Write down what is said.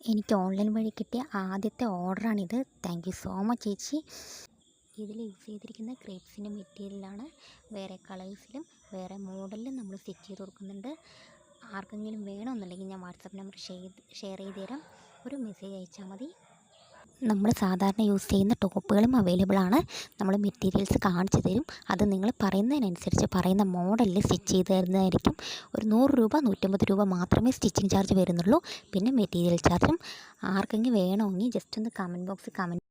എനിക്ക് ഓൺലൈൻ വഴി കിട്ടിയ ആദ്യത്തെ ഓർഡറാണിത്. താങ്ക് യു സോ മച്ച് ചേച്ചി. ഇതിൽ യൂസ് ചെയ്തിരിക്കുന്ന ക്രേപ്സിൻ്റെ മെറ്റീരിയലാണ്. വേറെ കളേഴ്സിലും വേറെ മോഡലിലും നമ്മൾ സ്റ്റിച്ച് ചെയ്ത് കൊടുക്കുന്നുണ്ട്. ആർക്കെങ്കിലും വേണമെന്നുണ്ടെങ്കിൽ ഞാൻ വാട്സാപ്പ് നമ്പർ ഷെയർ ചെയ്ത് തരാം. ഒരു മെസ്സേജ് അയച്ചാൽ മതി. നമ്മൾ സാധാരണ യൂസ് ചെയ്യുന്ന ടോപ്പുകളും അവൈലബിൾ ആണ്. നമ്മൾ മെറ്റീരിയൽസ് കാണിച്ചു തരും. അത് നിങ്ങൾ പറയുന്നതിനനുസരിച്ച് പറയുന്ന മോഡലിൽ സ്റ്റിച്ച് ചെയ്ത് തരുന്നതായിരിക്കും. ഒരു 100 രൂപ 150 രൂപ മാത്രമേ സ്റ്റിച്ചിങ് ചാർജ് വരുന്നുള്ളൂ. പിന്നെ മെറ്റീരിയൽ ചാർജും. ആർക്കെങ്കിലും വേണമെങ്കിൽ ജസ്റ്റ് ഒന്ന് കമൻറ്റ് ബോക്സിൽ കമൻറ്റ്